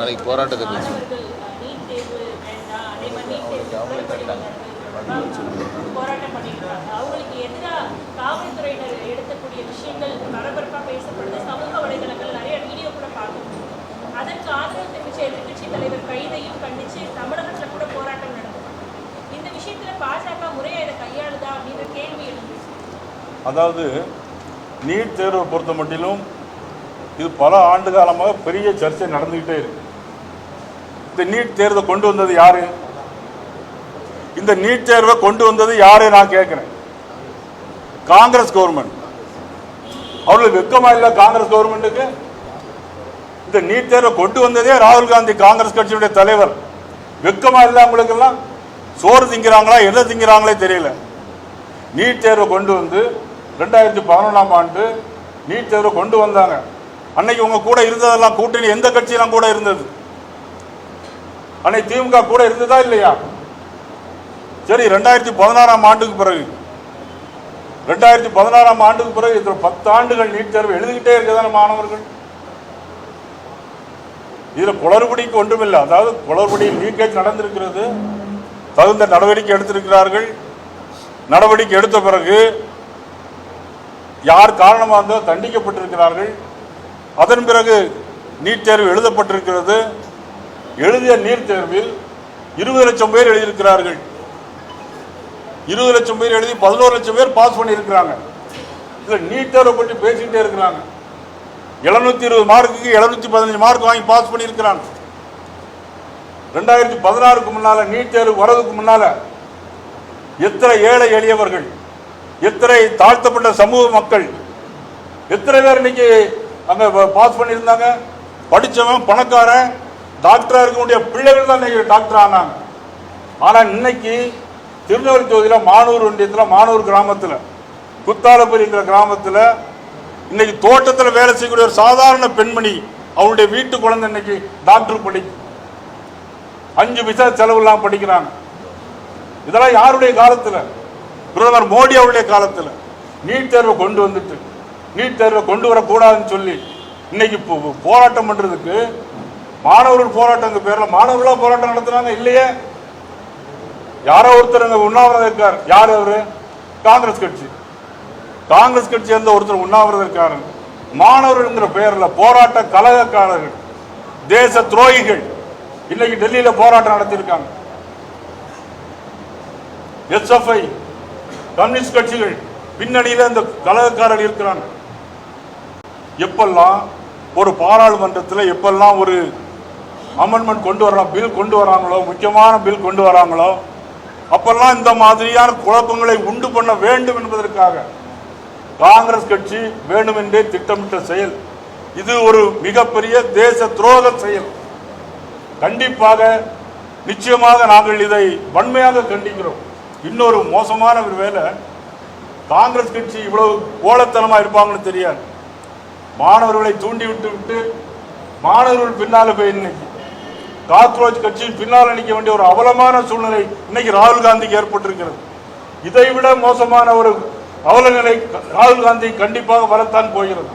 நாளைக்கு போராட்டத்துக்கு போராட்டம் பண்ணிருக்காங்க. அவங்களுக்கு எதிராக காவல்துறையினர் எடுக்கக்கூடிய விஷயங்கள் பரபரப்பா பேசப்படுது. சமூக வலைதளங்கள் நிறைய வீடியோ கூட பார்க்கணும். அதற்கு ஆதரவு தெரிவித்த எதிர்கட்சி தலைவர் கைதையும் கண்டிச்சு தமிழகத்துல கூட போராட்டம் நடத்தும். இந்த விஷயத்துல பாஜக முறையா இதை கையாளுதா அப்படின்ற கேள்வி எழுந்து. அதாவது நீட் தேர்வை பொறுத்த மட்டிலும் இது பல ஆண்டு காலமாக பெரிய சர்ச்சை நடந்துகிட்டே இருக்கு. இந்த நீட் தேர்வை கொண்டு வந்தது யாரு? இந்த நீட் தேர்வை கொண்டு வந்தது யாரு நான் கேட்கிறேன். காங்கிரஸ் கவர்மெண்ட். அவர்களுக்கு வெக்கமா இல்ல காங்கிரஸ் கவர்மெண்ட்டுக்கு? இந்த நீட் தேர்வை கொண்டு வந்ததே ராகுல் காந்தி, காங்கிரஸ் கட்சியுடைய தலைவர். வெக்கமா இல்ல உங்களுக்கு எல்லாம்? சோறு திங்கிறாங்களா எதை திங்கிறாங்களே தெரியல. நீட் தேர்வை கொண்டு வந்து 2011ஆம் ஆண்டு நீட் தேர்வை கொண்டு வந்தாங்க. அன்னைக்கு உங்க கூட இருந்ததெல்லாம் கூட்டணி எந்த கட்சியெல்லாம் கூட இருந்தது? அன்னைக்கு திமுக கூட இருந்ததா இல்லையா? சரி, 2016ஆம் ஆண்டுக்கு பிறகு 2016ஆம் ஆண்டுக்கு பிறகு 10 ஆண்டுகள் நீட் தேர்வு எழுதிக்கிட்டே இருக்கதான மாணவர்கள். இதுல குளறுபடிக்கு ஒன்றுமில்லை. அதாவது குளறுபடி லீக்கேஜ் நடந்திருக்கிறது, தகுந்த நடவடிக்கை எடுத்திருக்கிறார்கள். நடவடிக்கை எடுத்த பிறகு யார் காரணமாக இருந்தோ தண்டிக்கப்பட்டிருக்கிறார்கள். அதன் பிறகு நீட் தேர்வு எழுதப்பட்டிருக்கிறது. எழுதிய நீட் தேர்வில் 20 லட்சம் பேர் எழுதியிருக்கிறார்கள். 20 லட்சம் பேர் எழுதி 11 லட்சம் பேர் பாஸ் பண்ணியிருக்கிறாங்க. இதுல நீட் தேர்வை பற்றி பேசிக்கிட்டே இருக்கிறாங்க. 720 மார்க்குக்கு 715 மார்க் வாங்கி பாஸ் பண்ணியிருக்கிறாங்க. 2016க்கு முன்னால நீட் தேர்வு வரதுக்கு முன்னால எத்தனை ஏழை எளியவர்கள், எத்தனை தாழ்த்தப்பட்ட சமூக மக்கள், எத்தனை பேர் இன்னைக்கு அங்க பாஸ் பண்ணியிருந்தாங்க. படிச்சவன், பணக்காரன், டாக்டரா இருக்கக்கூடிய பிள்ளைகள் தான் இன்னைக்கு டாக்டர் ஆனாங்க. ஆனா இன்னைக்கு திருநெல்வேலி தொகுதியில் மானூர் ஒன்றியத்தில் மானூர் கிராமத்தில் குத்தாலபுரிங்கிற கிராமத்தில் இன்னைக்கு தோட்டத்தில் வேலை செய்யக்கூடிய ஒரு சாதாரண பெண்மணி, அவருடைய வீட்டு குழந்தை இன்னைக்கு டாக்டர் படிக்கும். 5 பைசா செலவு இல்லாம படிக்கிறாங்க. இதெல்லாம் யாருடைய காலத்தில்? பிரதமர் மோடி அவருடைய காலத்தில். நீட் தேர்வை கொண்டு வந்துட்டு நீட் தேர்வை கொண்டு வரக்கூடாதுன்னு சொல்லி இன்னைக்கு போராட்டம் பண்றதுக்கு மாணவர்கள் போராட்டம் பேர்ல மாணவர்களா போராட்டம் நடத்துறாங்க இல்லையே. யாரோ ஒருத்தர் உண்ணாவிரதம் இருக்கார். யார் அவரு? காங்கிரஸ் கட்சி. காங்கிரஸ் கட்சி சேர்ந்த ஒருத்தர் உண்ணாவிரதம் இருக்காரு. மாணவர்கள் பெயர்ல போராட்ட கலகக்காரர்கள், தேச துரோகிகள் இன்னைக்கு டெல்லியில போராட்டம் நடத்தியிருக்காங்க. எஸ்எஃப்ஐ, கம்யூனிஸ்ட் கட்சிகள் பின்னணியில இந்த கலகக்காரர்கள் இருக்கிறாங்க. எப்பெல்லாம் ஒரு பாராளுமன்றத்தில் எப்பெல்லாம் ஒரு அமெண்ட்மெண்ட் கொண்டு வரலாம், பில் கொண்டு வராங்களோ, முக்கியமான பில் கொண்டு வராங்களோ, அப்பெல்லாம் இந்த மாதிரியான குழப்பங்களை உண்டு பண்ண வேண்டும் என்பதற்காக காங்கிரஸ் கட்சி வேண்டுமென்றே திட்டமிட்ட செயல். இது ஒரு மிகப்பெரிய தேச துரோக செயல். கண்டிப்பாக, நிச்சயமாக நாங்கள் இதை வன்மையாக கண்டிக்கிறோம். இன்னொரு மோசமான ஒரு வேலை, காங்கிரஸ் கட்சி இவ்வளவு கோலத்தனமா இருப்பாங்கன்னு தெரியாது. மாணவர்களை தூண்டி விட்டு மாணவர்கள் பின்னால போய் இன்னைக்கு காக்ரோச் கட்சியின் பின்னால் நிற்க வேண்டிய ஒரு அவலமான சூழ்நிலை இன்னைக்கு ராகுல் காந்திக்கு ஏற்பட்டிருக்கிறது. இதை விட மோசமான ஒரு அவல நிலை ராகுல் காந்தி கண்டிப்பாக வரத்தான் போகிறது.